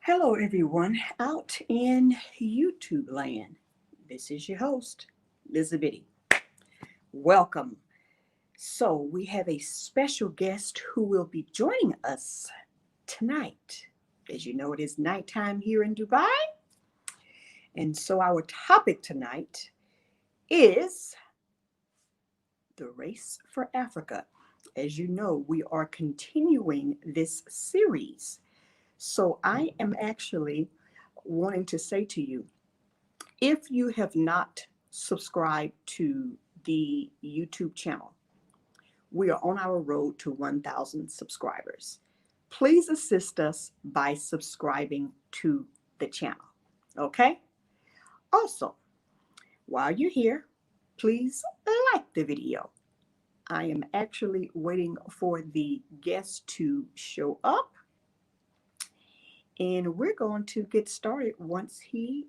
Hello, everyone out in YouTube land. This is your host, Lizzabitty. Welcome. So, we have a special guest who will be joining us tonight. As you know, it is nighttime here in Dubai. And so, our topic tonight is the race for Africa. As you know, we are continuing this series. So, I am actually wanting to say to you, if you have not subscribed to the YouTube channel, we are on our road to 1,000 subscribers. Please assist us by subscribing to the channel, okay? Also, while you're here, please like the video. I am actually waiting for the guest to show up, and we're going to get started once he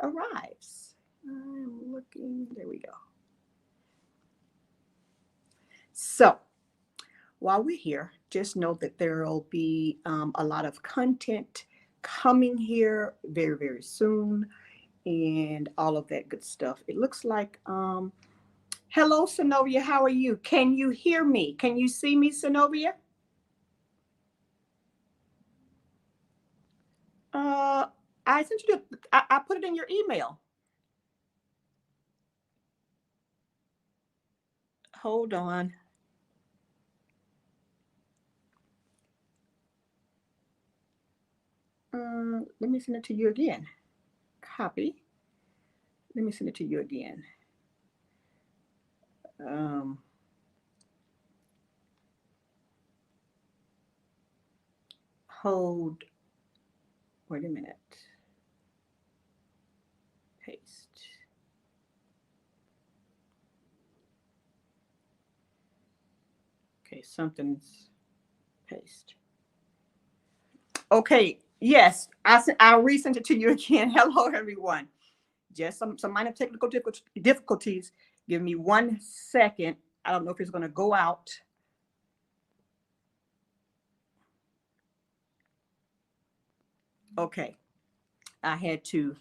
arrives. I'm looking, there we go. So while we're here, just know that there will be a lot of content coming here very, very soon and all of that good stuff. It looks like, hello, Synovia, how are you? Can you hear me? Can you see me, Synovia? I sent you I put it in your email. Hold on. Let me send it to you again. Copy. Let me send it to you again. Hold. Wait a minute. Paste. Okay, something's paste. Okay, yes, I'll resend it to you again. Hello, everyone. Just some minor technical difficulties. Give me 1 second. I don't know if it's going to go out. Okay, I had to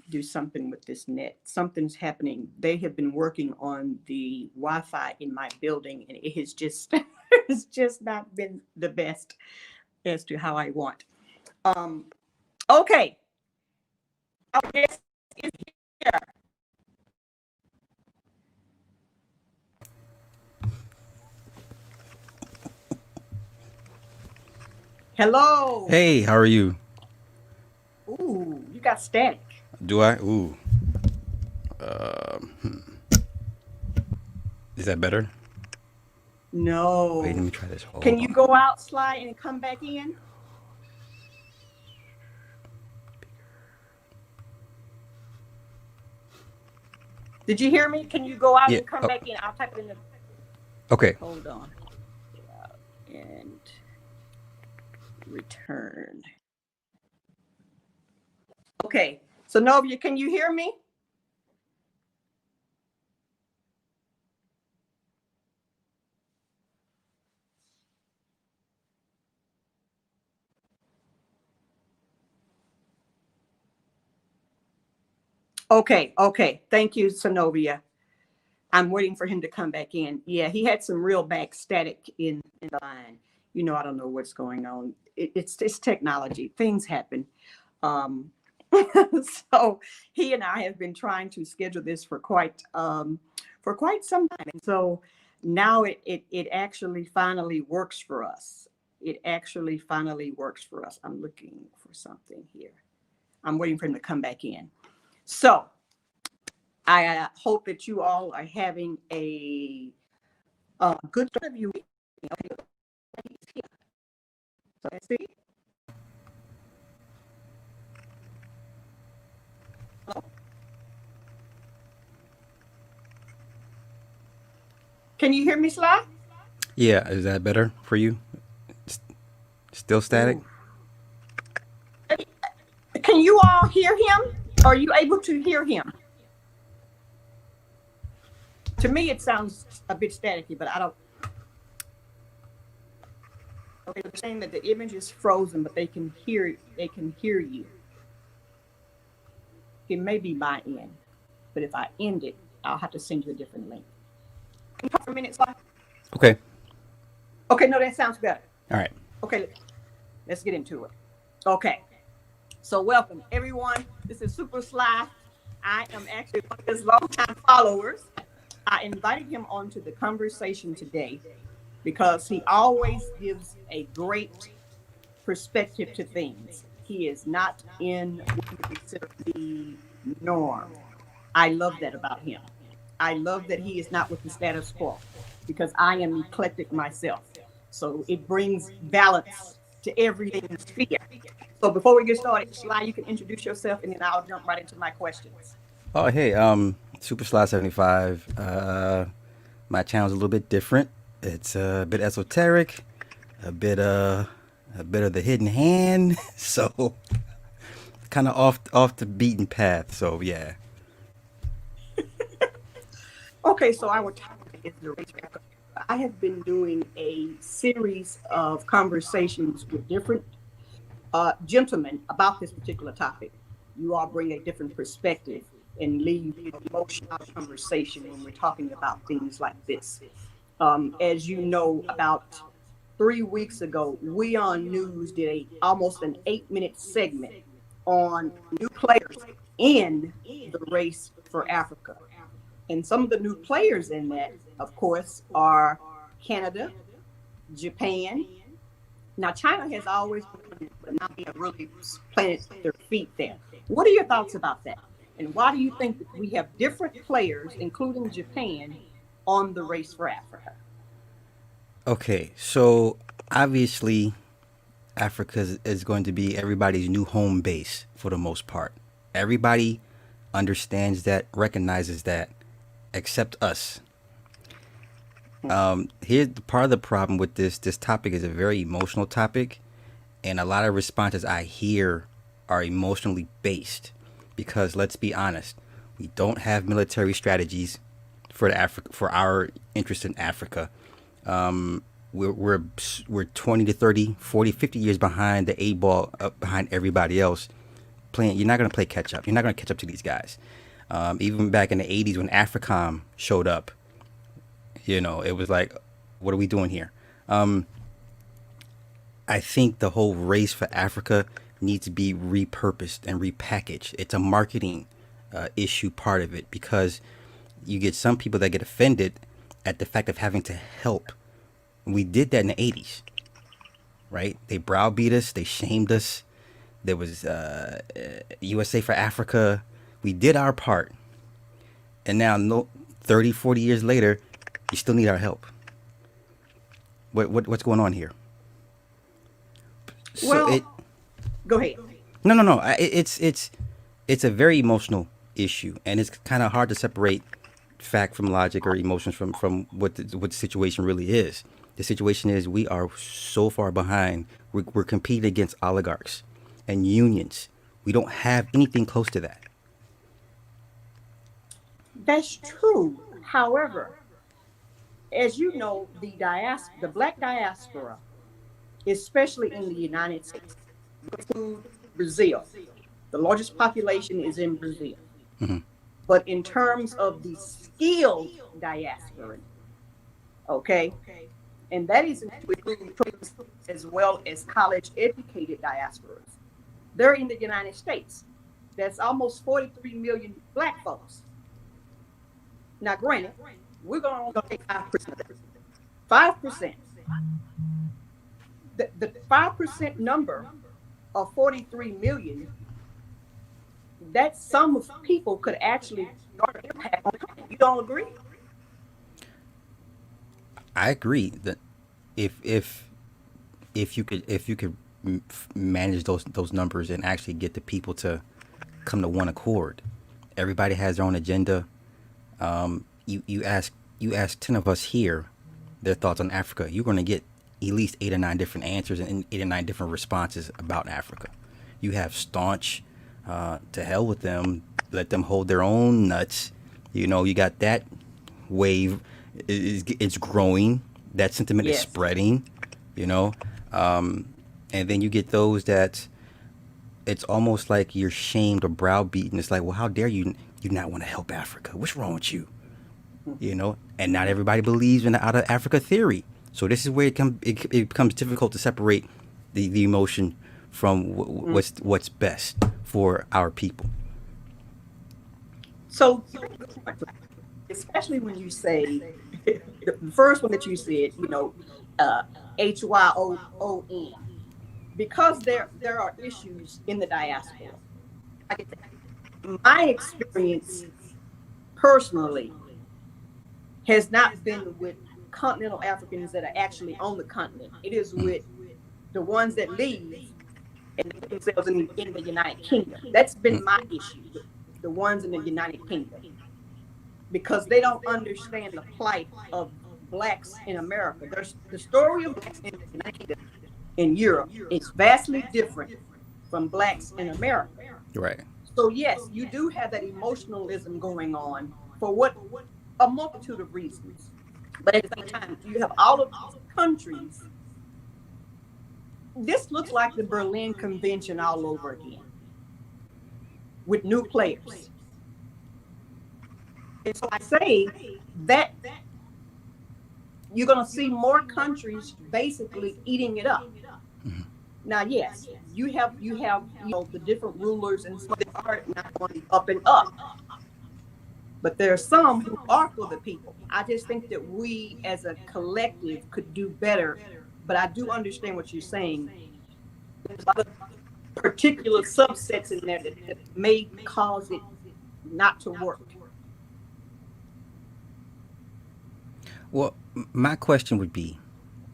do something with this net. Something's happening. They have been working on the Wi-Fi in my building, and it has just it's just not been the best as to how I want. Okay. Our guest is here. Hello. Hey, how are you? Ooh, you got static. Do I? Ooh. Um, is that better? No. Wait, let me try this. Hold Can you on. go out, slide, and come back in? Did you hear me? Can you go out Yeah. and come back in? I'll type it in the. Okay. Hold on. And return. Okay. So Novia, can you hear me? Okay. Thank you, Synovia. I'm waiting for him to come back in. Yeah, he had some real back static in the line. You know, I don't know what's going on. It's technology. Things happen. Um, so he and I have been trying to schedule this for quite some time. And so now it actually finally works for us. It actually finally works for us. I'm looking for something here. I'm waiting for him to come back in. So I hope that you all are having a good start of your week. Okay, he's here. So let's see. Hello? Can you hear me, Sly? Yeah, is that better for you? Still static? Ooh. Can you all hear him? Are you able to hear him? To me, it sounds a bit staticky, but I don't. Okay, they're saying that the image is frozen, but they can hear you. It may be my end, but if I end it, I'll have to send you a different link. Can you talk for a minute, Sly? Okay. Okay, no, that sounds better. All right. Okay, let's get into it. Okay, so welcome everyone. This is Super Sly. I am actually one of his longtime followers. I invited him onto the conversation today because he always gives a great perspective to things. He is not in what you consider the norm. I love that about him. I love that he is not with the status quo because I am eclectic myself. So it brings balance to everything in sphere. So before we get started, Sly, you can introduce yourself and then I'll jump right into my questions. Oh, hey, Super Sly 75. My channel's a little bit different. It's a bit esoteric, a bit of the hidden hand. So kind of off the beaten path. So yeah. Okay, so our topic is the race. I have been doing a series of conversations with different gentlemen about this particular topic. You all bring a different perspective and leave emotional conversation when we're talking about things like this. As you know, about 3 weeks ago, We On News did almost an 8-minute segment on new players in the race for Africa. And some of the new players in that, of course, are Canada, Japan. Now, China has always been, but now they have really planted their feet there. What are your thoughts about that? And why do you think that we have different players, including Japan, on the race for Africa? Okay, so obviously Africa is going to be everybody's new home base for the most part. Everybody understands that, recognizes that, except us. Here's part of the problem with this topic is a very emotional topic, and a lot of responses I hear are emotionally based because let's be honest, we don't have military strategies for our interest in Africa. We're 20 to 30, 40, 50 years behind the eight ball, behind everybody else. You're not going to play catch up. You're not going to catch up to these guys. Even back in the 80s when AFRICOM showed up, it was like, what are we doing here? I think the whole race for Africa needs to be repurposed and repackaged. It's a marketing issue, part of it, because you get some people that get offended at the fact of having to help. We did that in the 80s, right? They browbeat us. They shamed us. There was USA for Africa. We did our part. And now 30, 40 years later, you still need our help. What's going on here? Go ahead. No. It's a very emotional issue, and it's kind of hard to separate fact from logic or emotions from what the situation really is. The situation is we are so far behind. We're competing against oligarchs and unions. We don't have anything close to that. That's true. However, as you know, the Black diaspora, especially in the United States, include Brazil. The largest population is in Brazil. Mm-hmm. But in terms of the skilled diaspora, okay, and that is including as well as college-educated diasporas. They're in the United States. That's almost 43 million Black folks. Now, granted, we're going to take 5%. 5%. The 5% number of 43 million, that sum of people could actually start an impact on the country. You don't agree? I agree that if you could manage those numbers and actually get the people to come to one accord, everybody has their own agenda. You ask 10 of us here their thoughts on Africa, you're going to get at least 8 or 9 different answers and 8 or 9 different responses about Africa. You have staunch, to hell with them, let them hold their own nuts. You got that wave. It's growing. That sentiment is spreading. And then you get those that it's almost like you're shamed or browbeaten. It's like, well, how dare you not want to help Africa? What's wrong with you? You know, and not everybody believes in the out of Africa theory. So this is where it becomes difficult to separate the emotion from what's best for our people. So, especially when you say the first one that you said, HYOON, because there are issues in the diaspora. I get that. My experience personally has not been with continental Africans that are actually on the continent. It is with the ones that leave and put themselves in the United Kingdom. That's been my issue with the ones in the United Kingdom, because they don't understand the plight of Blacks in America. The story of Blacks in the United Kingdom in Europe is vastly different from Blacks in America. Right. So yes, you do have that emotionalism going on for a multitude of reasons. But at the same time, you have all of these countries. This looks like the Berlin Convention all over again, with new players. And so I say that you're going to see more countries basically eating it up. Mm-hmm. Now, yes, you have the different rulers, and some that are not going up and up. But there are some who are for the people. I just think that we as a collective could do better. But I do understand what you're saying. There's a lot of particular subsets in there that may cause it not to work. Well, my question would be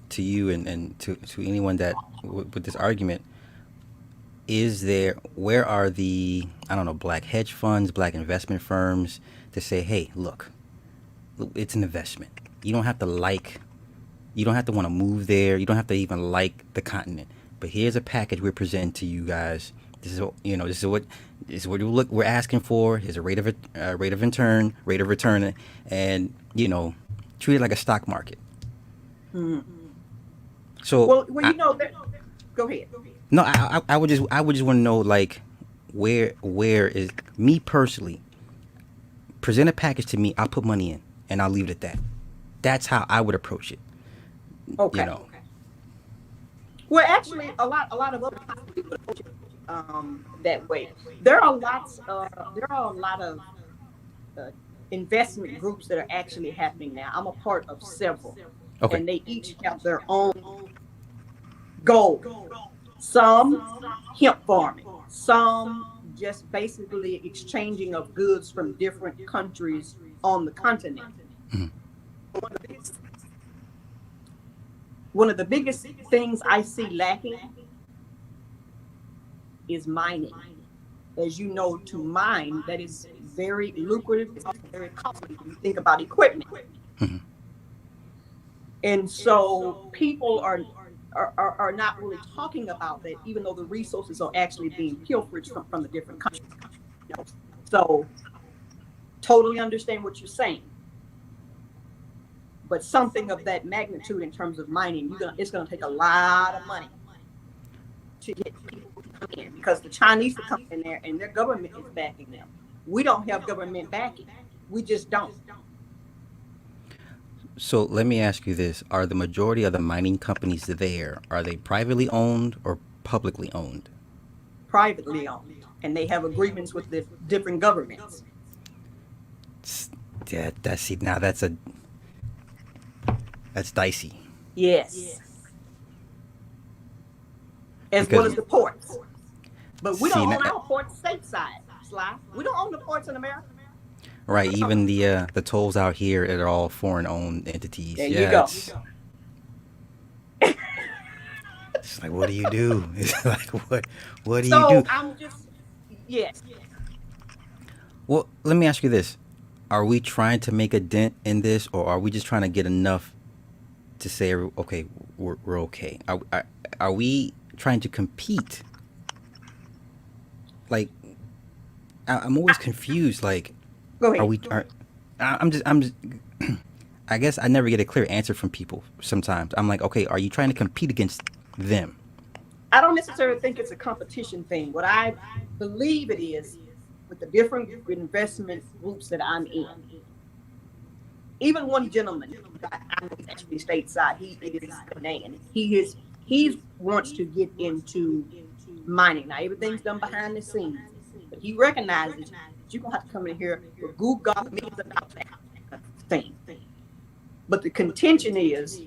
to you and to anyone that with this argument, where are the, I don't know, black hedge funds, black investment firms to say, hey, look, it's an investment. You don't have to want to move there. You don't have to even like the continent. But here's a package we're presenting to you guys. This is what we're asking for. Here's a rate of return, and treat it like a stock market. Mm-hmm. So go ahead. No, I would just want to know, like, where is, me personally, present a package to me, I'll put money in and I'll leave it at that. That's how I would approach it. Okay. Okay. Well, actually, a lot of other people approach it that way. There are a lot of investment groups that are actually happening now. I'm a part of several, and they each have their own goal. Some hemp farming, some just basically exchanging of goods from different countries on the continent. Mm-hmm. One of the biggest things I see lacking is mining. As you know, to mine, that is very lucrative. It's also very costly when you think about equipment. Mm-hmm. And so people are not really talking about that, even though the resources are actually being pilfered from the different countries. So totally understand what you're saying. But something of that magnitude in terms of mining, it's going to take a lot of money to get people to come in, because the Chinese are coming in there and their government is backing them. We don't have government backing. We just don't. So let me ask you this. Are the majority of the mining companies there, are they privately owned or publicly owned? Privately owned. And they have agreements with the different governments. Yeah, that's dicey. Yes. As well as the ports. But we don't own our ports stateside, Sly. We don't own the ports in America. Right, even the tolls out here are all foreign-owned entities. There you go. It's like, what do you do? It's like, what do you do? So I'm just, yes. Well, let me ask you this. Are we trying to make a dent in this, or are we just trying to get enough to say, okay, we're okay? Are we trying to compete? Like, I'm always confused. Like, go ahead. I'm just. I guess I never get a clear answer from people sometimes. I'm like, okay, are you trying to compete against them? I don't necessarily think it's a competition thing. What I believe it is, with the different investment groups that I'm in, even one gentleman, I know he's actually stateside. He is Ghanaian. He wants to get into mining. Now everything's done behind the scenes, but he recognizes you're gonna have to come in here with good God millions of dollars thing. But the contention is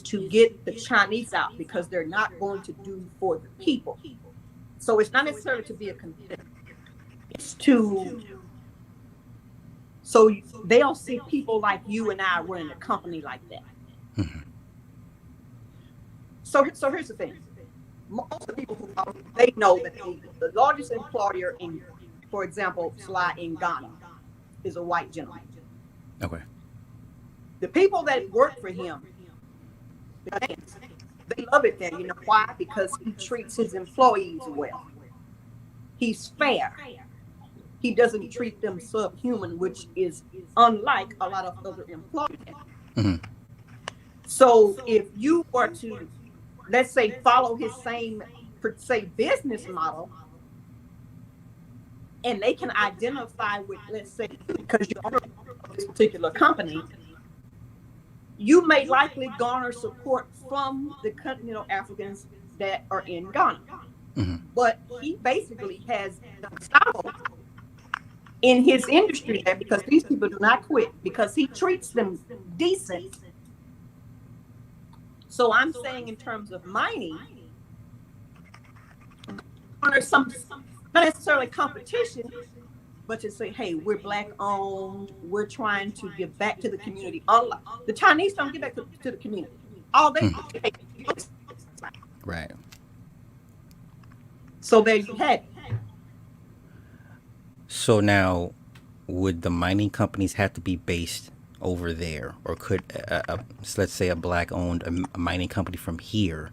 to get the Chinese out because they're not going to do for the people. So it's not necessarily to be a competitor. It's to so they don't see people like you and I running a company like that. Mm-hmm. So here's the thing. Most of the people who know, they know that the largest employer in, for example, Sly in Ghana is a white gentleman. Okay. The people that work for him, they love it there. You know why? Because he treats his employees well. He's fair. He doesn't treat them subhuman, which is unlike a lot of other employers. Mm-hmm. So if you were to, let's say, follow his same, say, business model, and they can identify with, let's say, because you're owner of this particular company, you may likely garner support from the continental Africans that are in Ghana. Mm-hmm. But he basically has done style in his industry there because these people do not quit because he treats them decent. So I'm saying in terms of mining, there's some not necessarily competition, but to say, hey, we're black owned, we're trying to give back to the community. Unlike the Chinese don't give back to the community. All they do. Right. So there you have it. So now, would the mining companies have to be based over there, or could let's say a black-owned a mining company from here,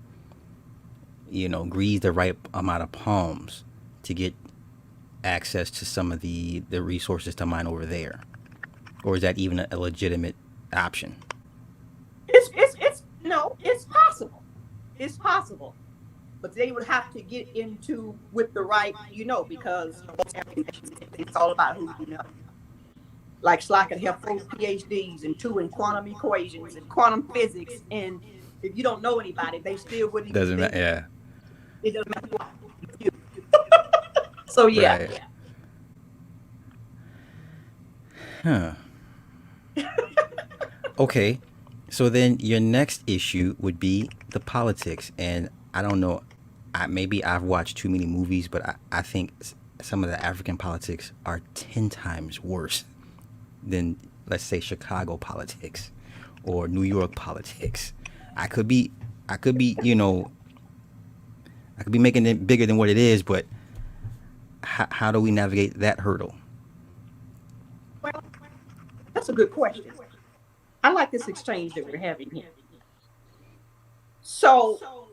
grease the right amount of palms to get access to some of the resources to mine over there, or is that even a legitimate option? It's possible. It's possible. But they would have to get into with the right, because it's all about who you know. Like Slack could have 4 PhDs and 2 in quantum equations and quantum physics, and if you don't know anybody, they still wouldn't. Doesn't matter. Yeah. It doesn't matter. So yeah. Right. Huh. Okay. So then your next issue would be the politics, and I don't know. Maybe I've watched too many movies, but I think some of the African politics are 10 times worse than, let's say, Chicago politics or New York politics. I could be making it bigger than what it is, but how do we navigate that hurdle? Well, that's a good question. I like this exchange that we're having here. So,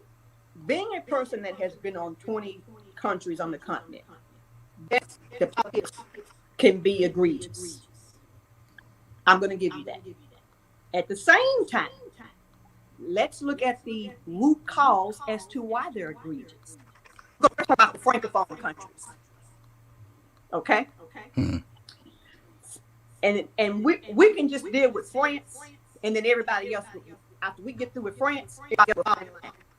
being a person that has been on 20 countries on the continent, the politics can be egregious. I'm going to give you that. At the same time, let's look at the root cause as to why they're egregious. We're going to talk about the Francophone countries. Okay? Mm-hmm. And we can just deal with France, and then everybody else, after we get through with France,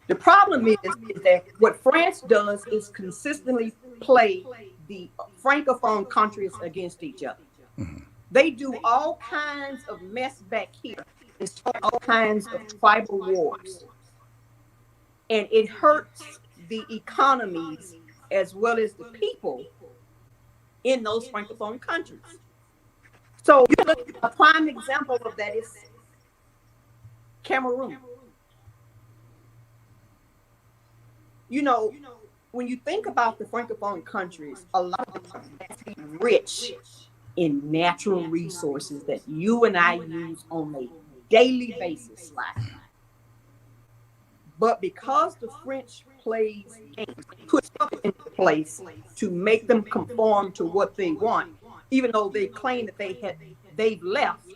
the problem is that what France does is consistently play the Francophone countries against each other. Mm-hmm. They do all kinds of mess back here and start all kinds of tribal wars. And it hurts the economies as well as the people in those Francophone countries. So a prime example of that is Cameroon. When you think about the Francophone countries, a lot of them are rich in natural resources that you and I use on a daily basis. But because the French plays games, put something into place to make them conform to what they want, even though they claim that they've left,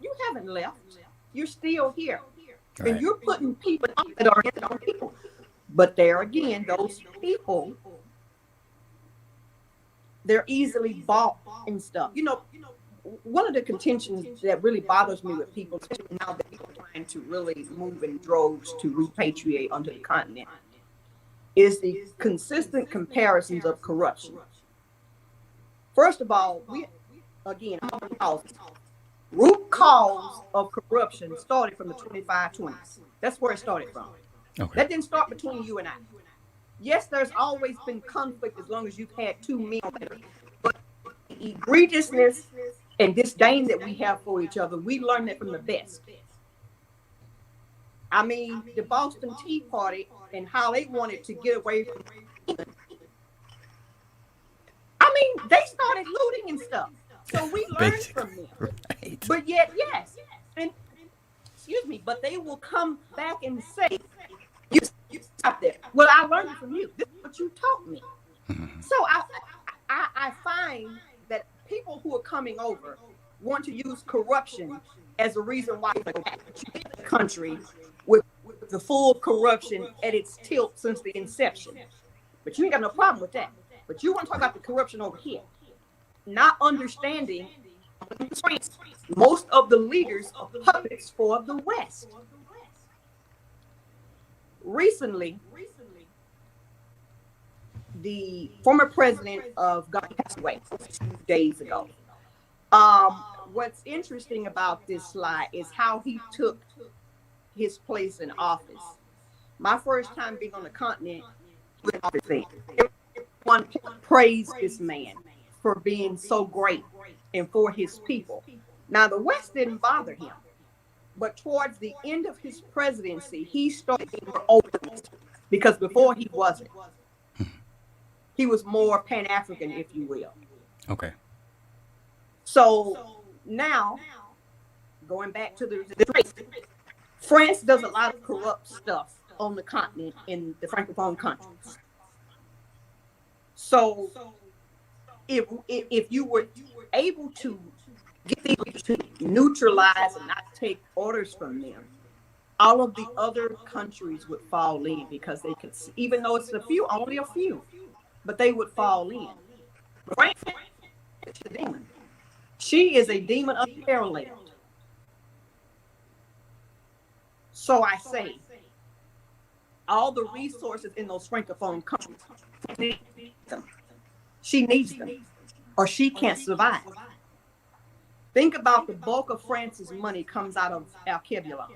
you haven't left. You're still here. Right. And you're putting people that are But there again, those people, they're easily bought and stuff. You know, one of the contentions that really bothers me with people, especially now that people are trying to really move in droves to repatriate onto the continent, is the consistent comparisons of corruption. First of all, root cause of corruption started from the 2520s. That's where it started from. Okay. That didn't start between you and I. Yes, there's always been conflict as long as you've had two men. But the egregiousness and disdain that we have for each other, we learned that from the best. I mean, the Boston Tea Party and how they wanted to get away from England. I mean, they started looting and stuff. So we learned from them. Right. But yet, yes. And excuse me, but they will come back and say, you stop there. Well, I learned it from you. This is what you taught me. So I find that people who are coming over want to use corruption as a reason why they go back to the country with the full corruption at its tilt since the inception. But you ain't got no problem with that. But you want to talk about the corruption over here. Not understanding most of the leaders are puppets for the West. Recently, the former president of Ghana passed away a few days ago. What's interesting about this slide is how he took his place in office. My first time being on the continent, everyone praised this man for being so great and for his people. Now, the West didn't bother him, but towards the end of his presidency, he started being more open because before he wasn't. He was more Pan-African, if you will. Okay. So now, going back to the race, France does a lot of corrupt stuff on the continent in the Francophone countries. So if you were able to get these leaders to neutralize and not take orders from them, all of the other countries would fall in because they could see, even though it's a few, only a few, but they would fall in. France is a demon. She is a demon unparalleled. So I say, all the resources in those Francophone countries, she needs them, or she can't survive. Think about the bulk of France's money comes out of Alkebulan.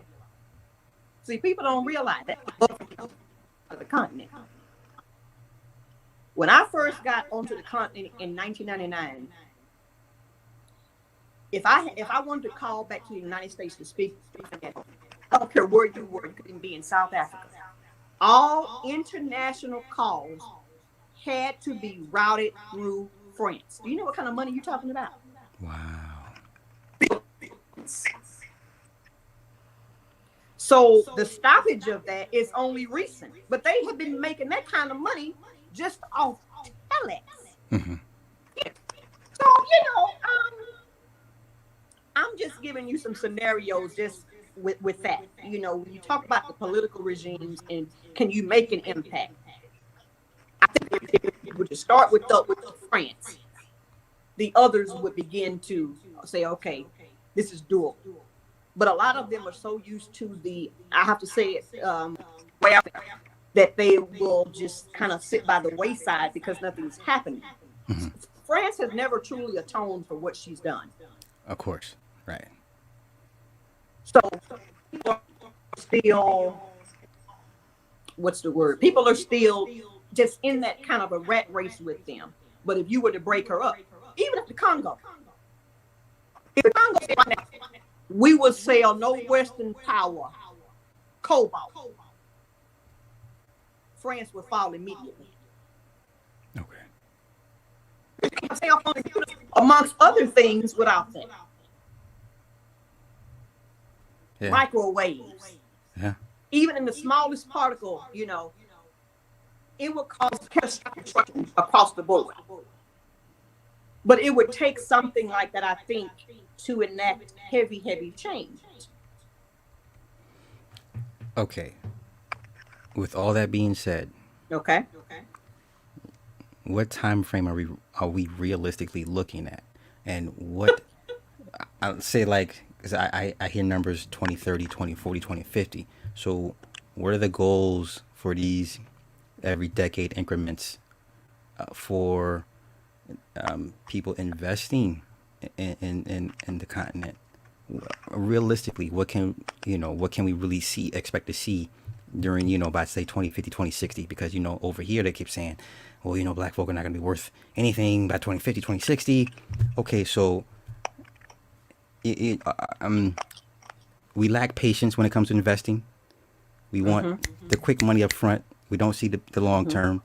See, people don't realize that of the continent. When I first got onto the continent in 1999, if I wanted to call back to the United States to speak, I don't care where you were, you couldn't be in South Africa. All international calls had to be routed through France. Do you know what kind of money you're talking about? Wow. So the stoppage of that is only recent, but they have been making that kind of money just off telex. Mm-hmm. So, I'm just giving you some scenarios just with that. You know, when you talk about the political regimes and can you make an impact? I think if you would just start with France, the others would begin to say, okay, this is doable. But a lot of them are so used to I have to say it, that they will just kind of sit by the wayside because nothing's happening. Mm-hmm. France has never truly atoned for what she's done. Of course, right. So people are still, what's the word? People are still just in that kind of a rat race with them. But if you were to break her up, even if the Congo, we would sell no Western power cobalt. France would fall immediately. Okay. Amongst other things without that. Yeah. Microwaves. Yeah. Even in the smallest particle, it would cause catastrophic destruction across the board. But it would take something like that, I think, to enact heavy change. Okay. With all that being said, Okay. what time frame are we realistically looking at, and what I'll say, like, 'cause I hear numbers 2030, 2040, 2050. So what are the goals for these every decade increments, for people investing in the continent? Realistically, what can we really expect to see during, by say 2050, 2060? Because over here they keep saying, well, black folk are not going to be worth anything by 2050, 2060. Okay, so it, it, uh, um we lack patience when it comes to investing. We want Mm-hmm. the quick money up front. We don't see the long Mm-hmm. term.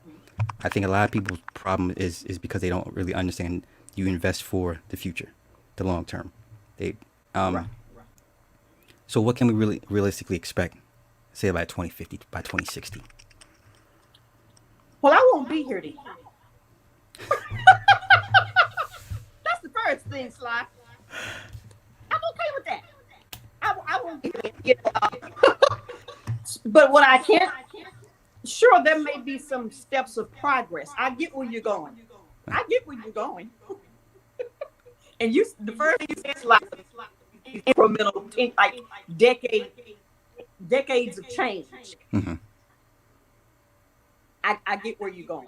I think a lot of people's problem is because they don't really understand you invest for the future, the long term. They Right. So what can we really realistically expect, say by 2050, by 2060? Well, I won't be here then. That's the first thing, Sly. I'm okay with that. I won't be here. But what I can't, sure, there may be some steps of progress. I get where you're going. I get where you're going. And the first thing you said is like incremental, like decade, decades of change. Mm-hmm. I get where you're going.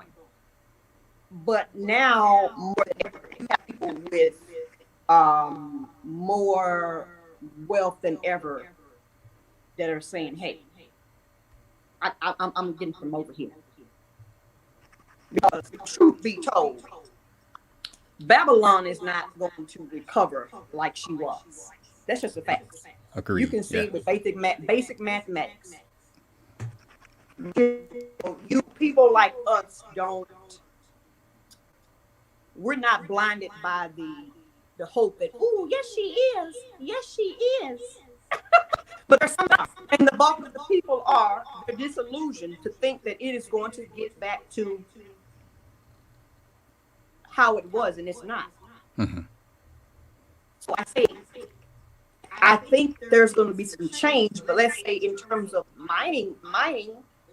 But now more than ever, you have people with more wealth than ever that are saying, "Hey, I'm getting from over here." Because truth be told, Babylon is not going to recover like she was. That's just a fact. Agreed. You can see Yeah. it with basic mathematics. You people like us don't. We're not blinded by the hope that, oh, yes, she is. Yes, she is. But there's some, and the bulk of the people are, they're disillusioned to think that it is going to get back to how it was, and it's not. Mm-hmm. So I think there's going to be some change, but let's say in terms of mining,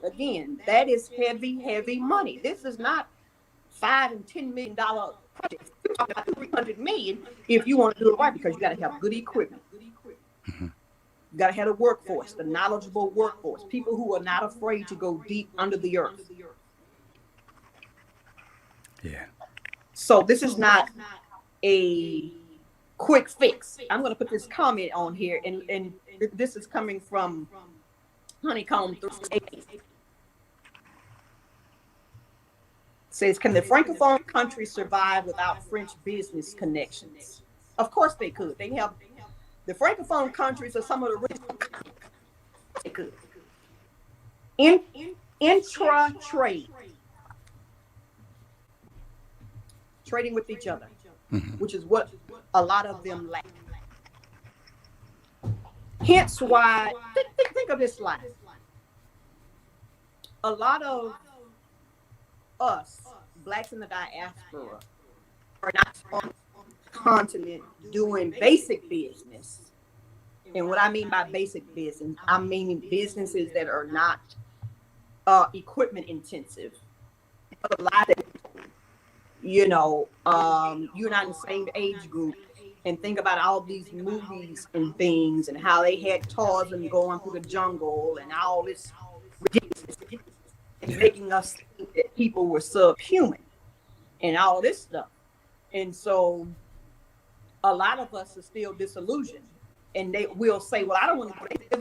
again, that is heavy money. This is not $5 and $10 million projects. We're talking about 300 million if you want to do it right, because you got to have good equipment. Mm-hmm. You got to have a workforce, the knowledgeable workforce, people who are not afraid to go deep under the earth. Yeah. So this is not a quick fix. I'm going to put this comment on here, and this is coming from Honeycomb 368. Says, can the Francophone countries survive without French business connections? Of course they could. They have the Francophone countries are some of the richest. They could. Intra trade, trading with each other, Mm-hmm. which is what a lot of them lack. Hence why, think of this slide. A lot of us, blacks in the diaspora, are not on the continent doing basic business. And what I mean by basic business, I mean businesses that are not equipment intensive. A lot of, you're not in the same age group, and think about all these movies and things and how they had Tarzan going through the jungle and all this ridiculous, and making us think that people were subhuman and all this stuff. And so a lot of us are still disillusioned, and they will say, well, I don't want to go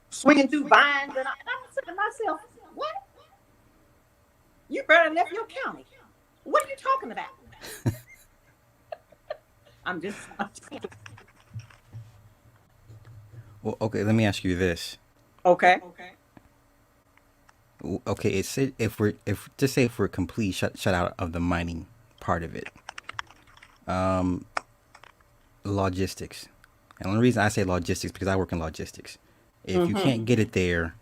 swinging through vines. And I'm saying to myself, what? You barely left your county. What are you talking about? I'm just Well, okay. Let me ask you this. okay. Okay, it's if just say if we're complete shut out of the mining part of it, logistics. And the only reason I say logistics because I work in logistics. If you can't get it there,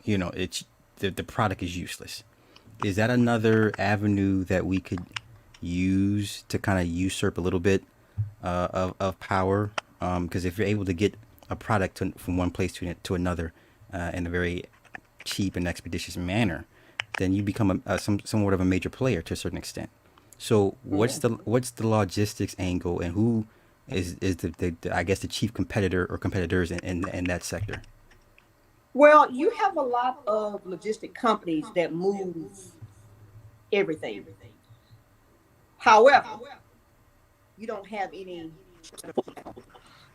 it's the product is useless. Is that another avenue that we could use to kind of usurp a little bit of power? Because if you're able to get a product from one place to another in a very cheap and expeditious manner, then you become somewhat of a major player to a certain extent. So what's the logistics angle, and who is the I guess the chief competitor or competitors in that sector? Well, you have a lot of logistic companies that move everything. However, you don't have any.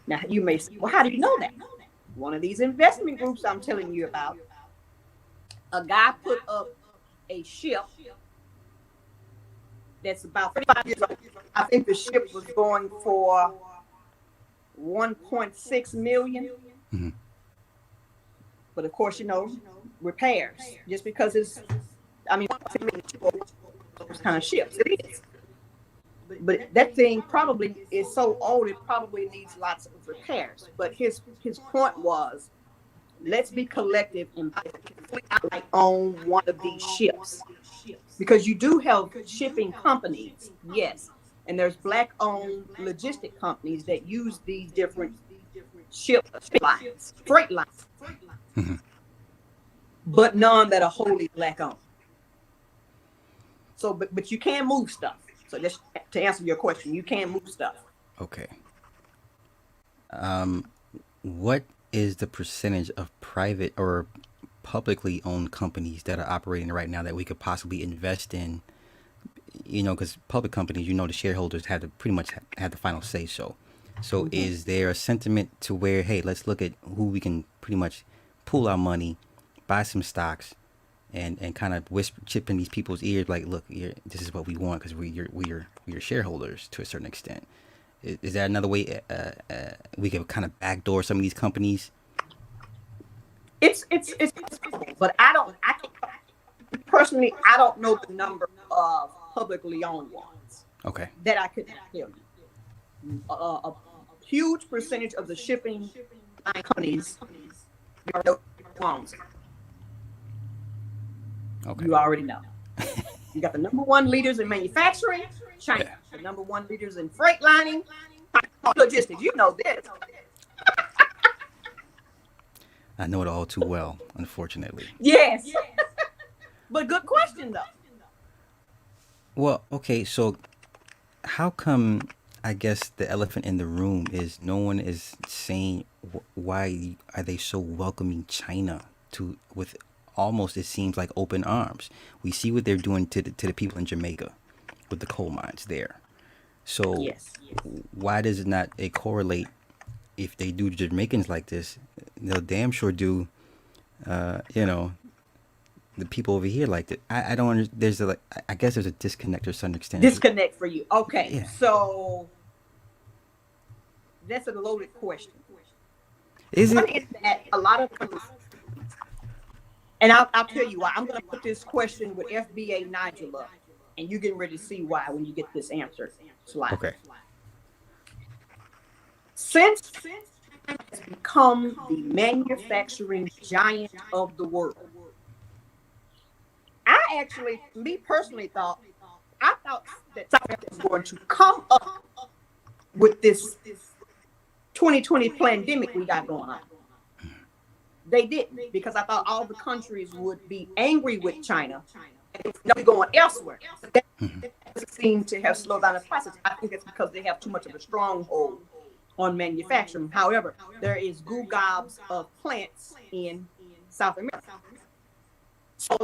Now, you may say, well, how do you know that? One of these investment groups I'm telling you about, a guy put up a ship that's about 35 years old. I think the ship was going for 1.6 million. Mm-hmm. But of course, repairs. Just because it's, those kind of ships, it is. But that thing probably is so old, it probably needs lots of repairs. But his point was, let's be collective and own one of these ships. Because you do have shipping companies, yes. And there's black-owned logistic companies that use these different ship lines, freight lines. Mm-hmm. But none that are wholly black-owned. So, but you can move stuff. So just to answer your question, you can move stuff. Okay. What is the percentage of private or publicly owned companies that are operating right now that we could possibly invest in? Because public companies, the shareholders have to pretty much have the final say. So is there a sentiment to where, hey, let's look at who we can pretty much pool our money, buy some stocks, and kind of chip in these people's ears, like, look, this is what we want because we're your shareholders to a certain extent. Is that another way we can kind of backdoor some of these companies? It's possible, but I don't know the number of publicly owned ones. Okay. That I could tell you. A huge percentage of the shipping companies are owned. Okay. You already know. You got the number one leaders in manufacturing, China. Yeah. The number one leaders in freight lining, logistics. You know this. I know it all too well, unfortunately. Yes. But good question, though. Well, okay, so how come, I guess, the elephant in the room is no one is saying why are they so welcoming China with almost, it seems like, open arms? We see what they're doing to the people in Jamaica with the coal mines there. So yes. Why does it not correlate? If they do Jamaicans like this, they'll damn sure do, the people over here like that. I don't understand. I guess there's a disconnect to some extent. Disconnect for you. Okay. Yeah. So that's a loaded question. Is One it? is that a lot of companies, and I'll tell you why. I'm going to put this question with FBA Nigel up, and you're getting ready to see why when you get this answer slide. Okay. Since China has become the manufacturing giant of the world, me personally thought that South Africa was going to come up with this 2020 pandemic we got going on. They didn't, because I thought all the countries would be angry with China and be going elsewhere. That seemed to have slowed down the process. I think it's because they have too much of a stronghold on manufacturing. However, there is gobs of plants in South America. So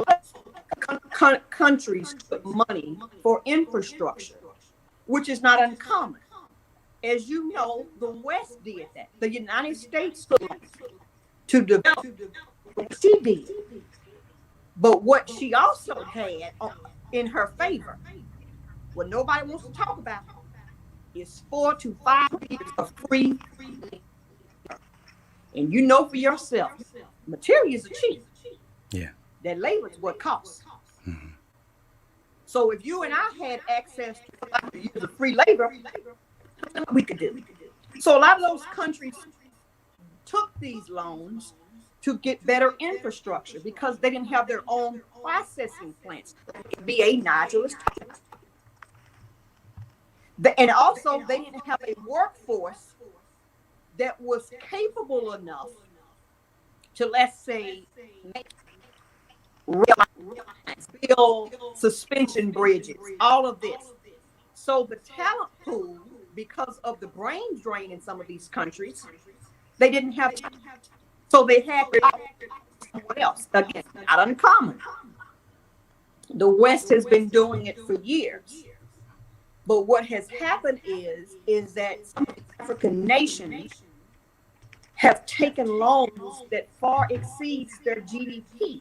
countries put money for infrastructure, which is not uncommon. As you know, the West did that. The United States to develop what she did. But what she also had in her favor, what nobody wants to talk about, is 4 to 5 years of free labor. And you know for yourself, materials are cheap. Yeah. That labor is what costs. Mm-hmm. So if you and I had access to 5 years of free labor, we could do. So a lot of those countries took these loans to get better infrastructure because they didn't have their own processing plants. BA Nigel is talking. And also they didn't have a workforce that was capable enough to, let's say, make rail lines, build suspension bridges, all of this. So the talent pool, because of the brain drain in some of these countries, they didn't have time. So they had to someone else. Again, not uncommon. The West has been doing it for years. But what has happened is that some of the African nations have taken loans that far exceeds their GDP.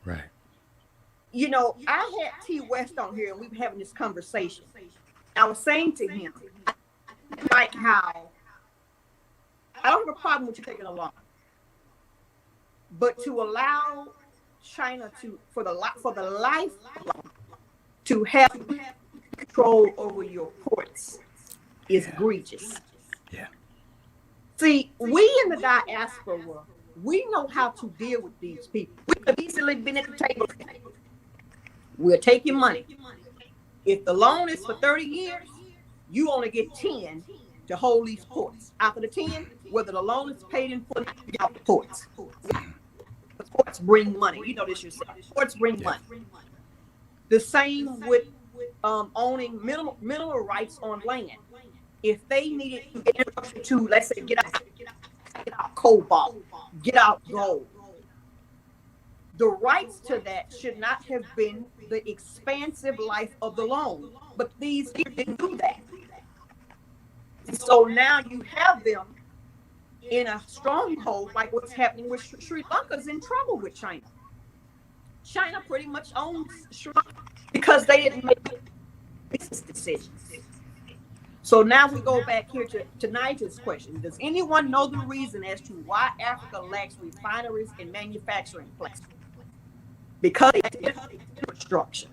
Right. You know, I had T West on here and we were having this conversation. I was saying to him, like how I don't have a problem with you taking a loan, but to allow China to for the life to have control over your ports is egregious. Yeah. See, we in the diaspora, we know how to deal with these people. We have easily been at the table. We'll take your money. If the loan is for 30 years, you only get 10 to hold these ports. After the 10, whether the loan is paid in full, you get out the ports. The ports bring money. You know this yourself. Ports bring money. The same with owning mineral rights on land. If they needed to get infrastructure to, let's say, get out cobalt, get out gold, the rights to that should not have been the expansive life of the loan. But these people didn't do that. So now you have them in a stronghold, like what's happening with Sri Lanka's in trouble with China. China pretty much owns Sri Lanka because they didn't make business decisions. So now we go back here to Nigel's question. Does anyone know the reason as to why Africa lacks refineries and manufacturing plants? Because they did infrastructure.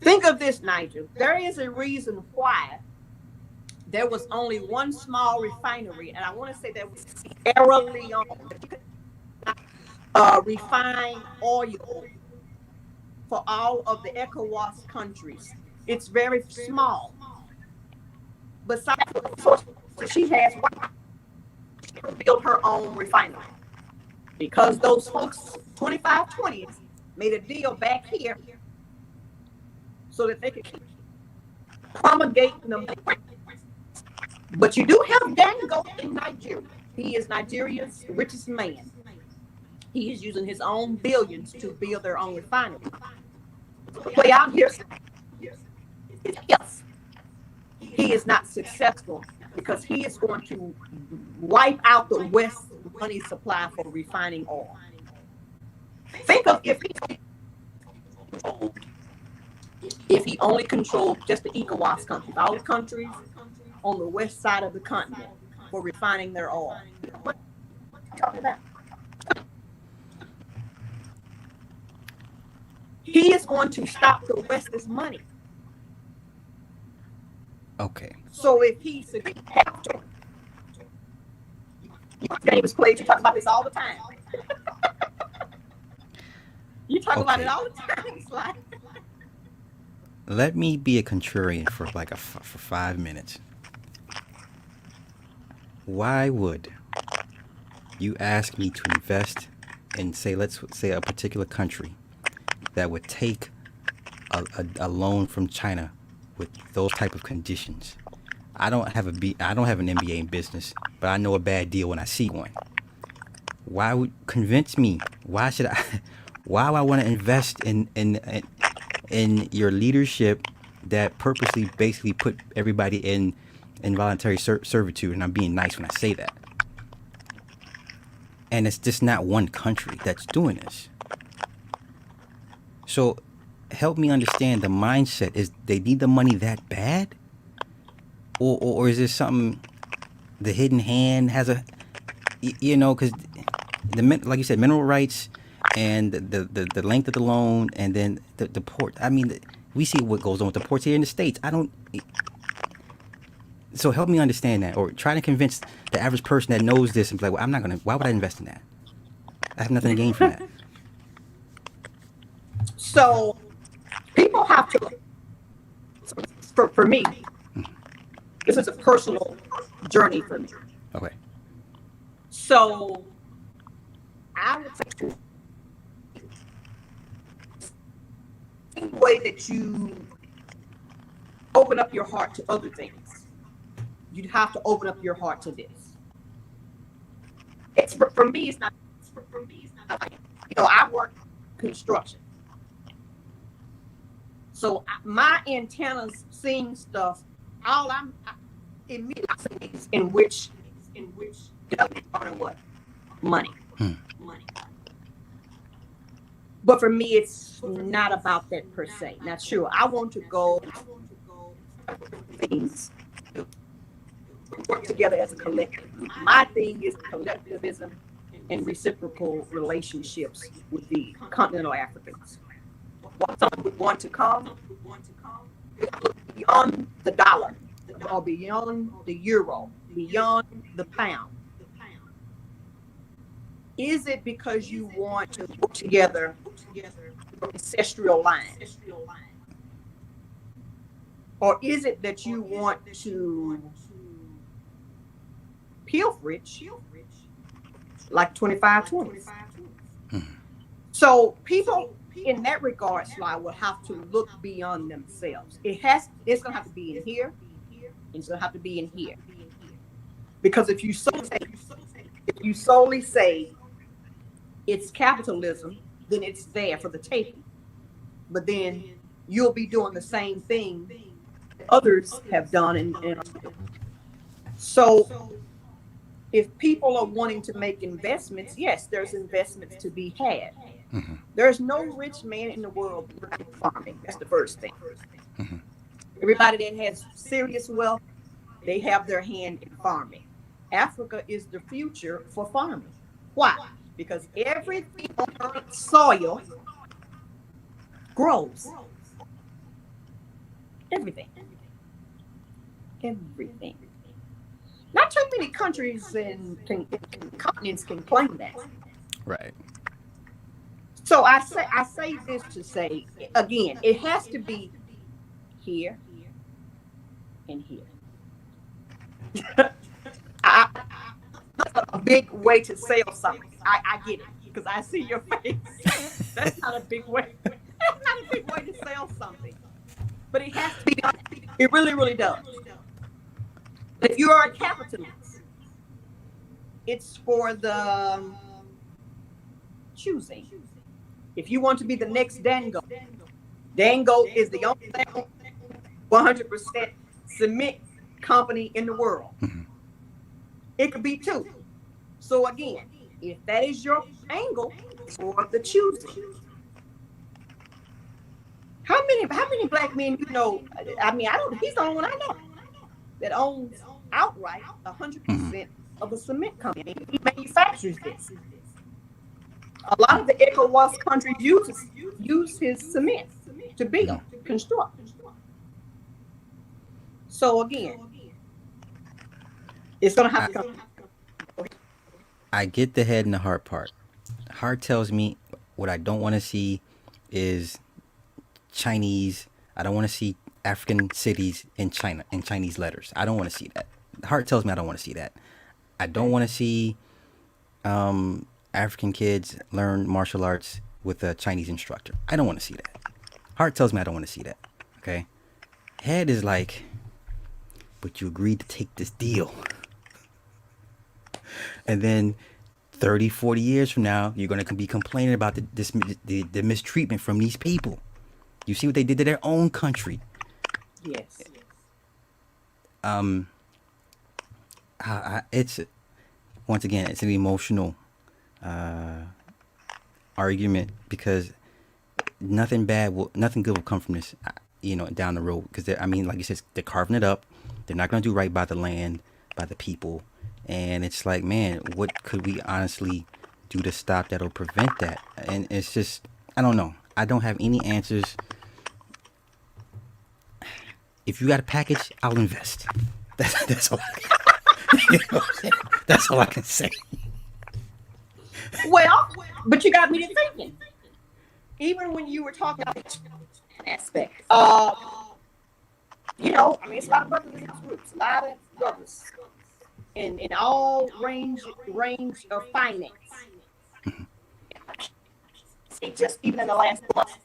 Think of this, Nigel. There is a reason why there was only one small refinery, and I want to say that was Sierra Leone, refined oil for all of the ECOWAS countries. It's very small. Besides, she has built her own refinery because those folks, 2520s, made a deal back here so that they could keep promulgating them. But you do have Dango in Nigeria. He is Nigeria's richest man. He is using his own billions to build their own refinery. Play out here. Yes. He is not successful because he is going to wipe out the West money supply for refining oil. Think of if he only controlled just the ECOWAS countries, all the countries on the west side of the continent for refining their oil. What are you talking about? He is going to stop the West's money. Okay. So if he's a captor, game is played. You talk about this all the time. You talk about it all the time, Sly. Let me be a contrarian for for 5 minutes. Why would you ask me to invest in, let's say a particular country that would take a loan from China with those type of conditions? I don't have an MBA in business, but I know a bad deal when I see one. Why would convince me? Why should I? Why would I want to invest in your leadership that purposely basically put everybody in involuntary servitude? And I'm being nice when I say that. And it's just not one country that's doing this. So help me understand the mindset. Is they need the money that bad? Or is this something the hidden hand has because like you said, mineral rights and the length of the loan and then the port. I mean, we see what goes on with the ports here in the States. So help me understand that, or try to convince the average person that knows this and be like, well, why would I invest in that? I have nothing to gain from that. So people have to, for me, this is a personal journey for me. Okay. So I would say way that you open up your heart to other things, you'd have to open up your heart to this. It's for me. It's not. I work construction, so my antennas seeing stuff. All I'm immediately is in which part of what money. Money. But for me, it's not about that per se. Not sure. I want to go things work together as a collective. My thing is collectivism and reciprocal relationships with the continental Africans. Someone would want to come beyond the dollar or beyond the euro, beyond the pound. Is it because you want to work together your ancestral line? Or is it that you want to pilferage like 25-20? So people in that regard, Sly, will have to look beyond themselves. It's gonna have to be in here, and it's gonna have to be in here. Because if you solely say it's capitalism, then it's there for the taking. But then you'll be doing the same thing others have done. And so if people are wanting to make investments, yes, there's investments to be had. Mm-hmm. There's no rich man in the world farming. That's the first thing. Mm-hmm. Everybody that has serious wealth, they have their hand in farming. Africa is the future for farming. Why? Because everything on Earth's soil grows. Everything. Not too many countries and continents can claim that. Right. So I say this to say, again, it has to be here and here. A big way to sell something. I get it, because I see your face. That's not a big way. That's not a big way to sell something. But it has to be done. It really, really does. If you are a capitalist, it's for the choosing. If you want to be the next Dango is the only 100% cement company in the world. Mm-hmm. It could be two. So again, if that is your angle, it's for the choosing. How many black men you know? I mean, he's the only one I know that owns outright 100% of a cement company. He manufactures this. A lot of the ECOWAS countries use his cement to build, construct. So again, it's gonna have to come. I get the head and the heart part. Heart tells me what I don't want to see is Chinese. I don't want to see African cities in China in Chinese letters. I don't want to see that. The heart tells me I don't want to see that. I don't want to see African kids learn martial arts with a Chinese instructor. I don't want to see that. Heart tells me I don't want to see that. Okay. Head is like, but you agreed to take this deal. And then 30, 40 years from now, you're going to be complaining about the mistreatment from these people. You see what they did to their own country. Yes. It's, once again, it's an emotional argument, because nothing good will come from this, down the road. Because like you said, they're carving it up. They're not going to do right by the land, by the people. And it's like, man, what could we honestly do to stop that or prevent that? And it's just, I don't know. I don't have any answers. If you got a package, I'll invest. That's all. That's all I can say. Well, but you got me to thinking. Even when you were talking about aspect, it's a lot of brothers in these groups, a lot of brothers. In all range of finance. Just even in the last month,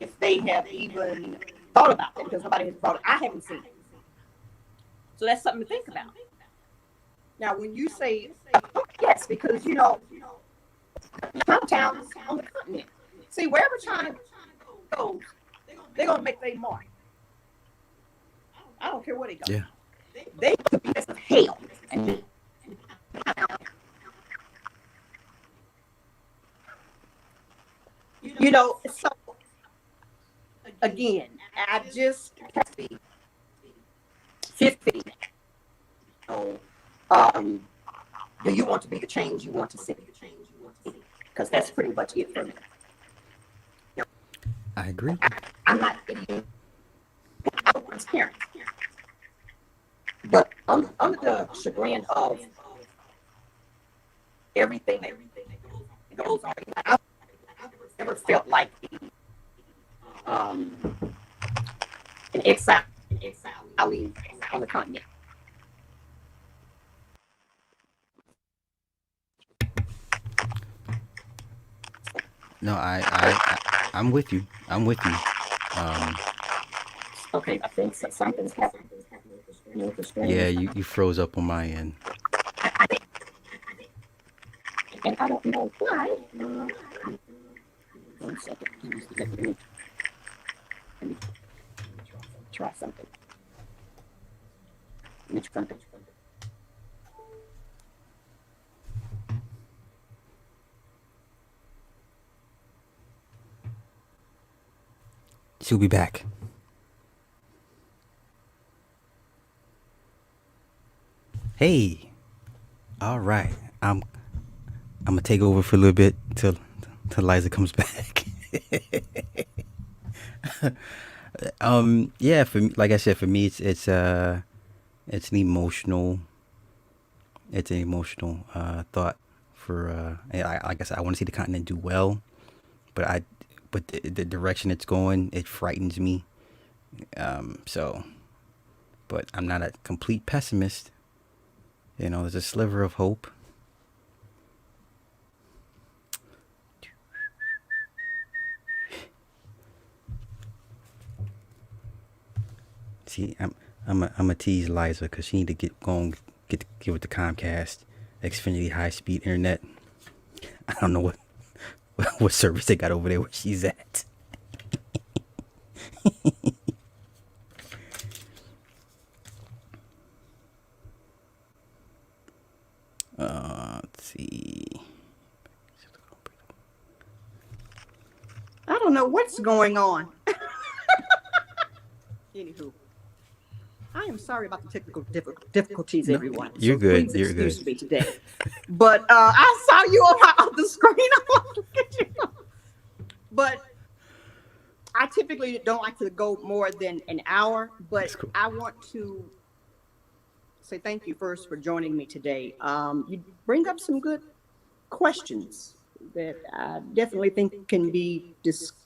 if they have even thought about that, because nobody has brought it. I haven't seen it. So that's something to think about. Now, when you say, yes, because, towns on the continent, see, wherever China goes, they're going to make their mark. I don't care where they go. Yeah. They could be as hell. And so again, I just have to be 50. So, do you want to be the change you want to see? Because that's pretty much it for me. I agree. I'm not idiot. I'm transparent. But under the chagrin of everything that goes on, I've never felt like an exile on the continent. No, I'm with you. I'm with you. Okay, I think something's happened. Yeah, you froze up on my end. And I don't know why. 1 second. Let me try something. Let me try something. She'll be back. Hey. All right. I'm gonna take over for a little bit till Liza comes back. Yeah, for me, like I said, for me it's an emotional thought for like I said, I want to see the continent do well, but the direction it's going, it frightens me. So, but I'm not a complete pessimist. There's a sliver of hope. See, I'm a tease Liza because she need to get with the Comcast Xfinity high speed internet. I don't know what service they got over there where she's at. Let's see. I don't know what's going on. Anywho, I am sorry about the technical difficulties, everyone. You're so good. Please You're excuse good. me today. But I saw you on my other screen. I want to look at you. But I typically don't like to go more than an hour. But Cool. I want to say thank you first for joining me today. You bring up some good questions that I definitely think can be discussed